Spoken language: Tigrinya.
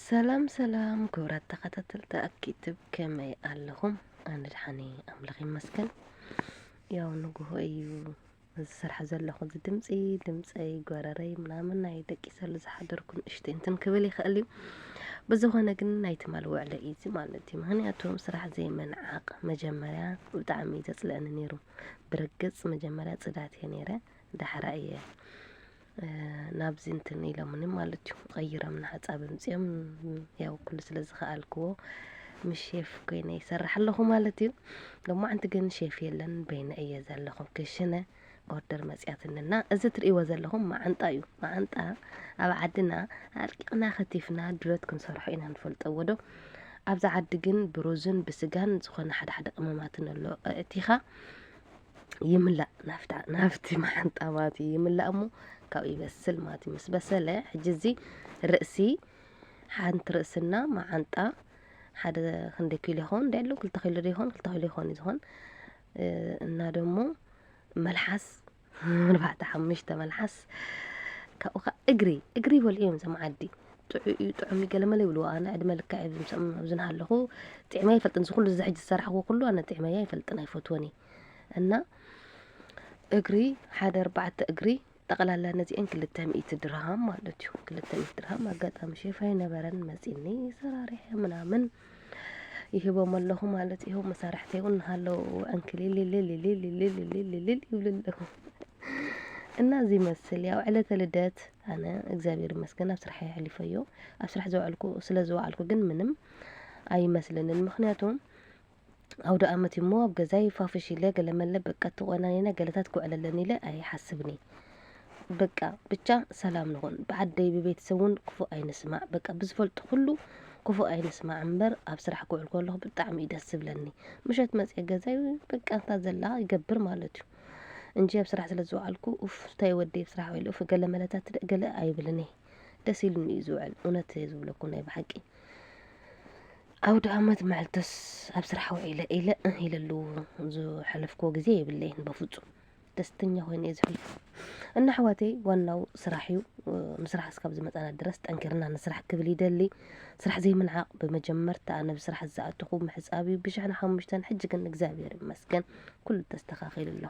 سلام سلام كبرات تخطتل تأكيد كما ኣለኹም ኣነ ድሓኒ ኣምላኽ ይመስገን ያው ንጉሆ እዩ ዝሰርሐ ዘለኹ ድምፀይ ጎረረይ ምናምን ናይ ደቂ ሰለ ዝሓደርኩን እሽተይ እንትን ክብል ይኽእል እዩ ብዝኾነ ግን ናይቲ ማልውዕለ እዚ ማለት እዩ ምክንያቱም ስራሕ ዘይመንዓቕ መጀመርያ ብጣዕሚ ዘጽልአኒ ነይሩ ብረገጽ መጀመርያ ጽዳት እየ ነይረ ዳሕራ እየ ናብዚ እንትን ኢሎምን ማለት እዩ ቀይሮም ንሓጻብ ምጽኦም ያው ኩሉ ስለ ዝኸኣልክዎ ምስ ሼፍ ኮይነ ይሰርሕ ኣለኹ ማለት እዩ ሎማ አንተ ግን ሼፍ የለን በይነ እየ ዘለኹ ክሽነ ኦርደር መጽያትንና እዚ ትርእይዎ ዘለኹም ማዓንጣ እዩ ማዓንጣ ኣብ ዓድና ኣልቂቕና ኸቲፍና ድሎት ክንሰርሖ ኢና ንፈልጠዎ ዶ ኣብዛ ዓዲ ግን ብሩዝን ብስጋን ዝኾነ ሓደ ቅመማትን ኣሎ እቲኻ ይምላእ ናፍቲ ማዓንጣ ማለት ይምላእ እሞ ካብ ይበስል ማለት ምስ በሰለ ሕጂ እዚ ርእሲ ሓንቲ ርእስና ማዓንጣ ሓደ ክንደይ ኪሎ ይኾን ደሎ 2 ኪሎ ይኾን 2 ኪሎ ይኾን ይዝኾን እና ደሞ መልሓስ 4-5 መልሓስ ካብኡኻ እግሪ በልዮም ዘማዓዲ ጥዑም ይገለመለ ይብሉ ኣነ ዕድመ ልክዕ ኣብዝና ኣለኹ ጥዕመ ይፈልጥን ዝኩሉ ዝሕጅ ዝሰርሐዎ ኩሉ ኣነ ጥዕመ ይፈልጥን ኣይፈትወኒ እና እግሪ ሓደ 4 እግሪ ጠቕላላ ነዚአን 200 ድርሃም ማለት እዩ 200 ድርሃም አጋጣሚ ሼፍ አይነበረን መጺኒ ሰራሪሕ ምናምን ይህቦም ኣለኹ ማለት ይኸው መሳርሕተይ እውን ሃለው አንክሊ ሊሊሊሊሊሊሊሊሊሊ ይብልለኹ እና እዚ መስል ያው ዕለተ ልደት ኣነ እግዚአብሔር ይመስገን ኣብ ስራሕ ይሕልፈዮ ኣብ ስራሕ ዝውዕልኩ ስለ ዝውዕልኩ ግን ምንም ኣይመስለንን ምክንያቱም ኣውደ ኣመት እሞ ኣብ ገዛይ ፋፍሽ ኢለ ገለመለ በቃ ተቆናኒና ገለታት ክውዕለለኒ ኢለ ኣይሓስብኒ በቃ ብቻ ሰላም ንኹን ብዓደይ ብቤተሰቡን ክፉ ኣይንስማዕ በቃ ብዝፈልጥ ሁሉ ክፉ ኣይንስማዕ እምበር ኣብ ስራሕ ክውዕል ከለኹ ብጣዕሚ ደስ ዝብለኒ ምሸት መጽአ ገዛይ በቃ እንታ ዘላ ይገብር ማለት እዩ እንጂ ኣብ ስራሕ ስለ ዝውዕልኩ ኡፍ ታይ ወደይ ስራሕ ወይ ኡፍ ገለመለታት ገለ ኣይብልኒ ደስ ኢሉኒ ዝውዕል እውነት ዝብለኩ ናይ ብሓቂ ኣውደ ኣመት መዓልተስ ኣብ ስራሕ ውዒለ ኢለሉ ዝሕለፍክዎ ግዜ የብለይን በፍጹም ደስተኛ ኮይነ ዝሕልፍ እና ኣሕዋተይ ዋናው ስራሕ እዩ ንስራሕ እስካብ ዝመጻና ድረስ ጠንክርና ንስራሕ ክብል ይደሊ ስራሕ ዘይምንዓቕ ብመጀመርታ ኣነ ብስራሕ ዝኣተኹ ምሕጻብ ብሽሕና 5 ሕጂ ግን እግዚአብሔር ይመስገን ኩሉ ተስተኻኺሉ ኣሎ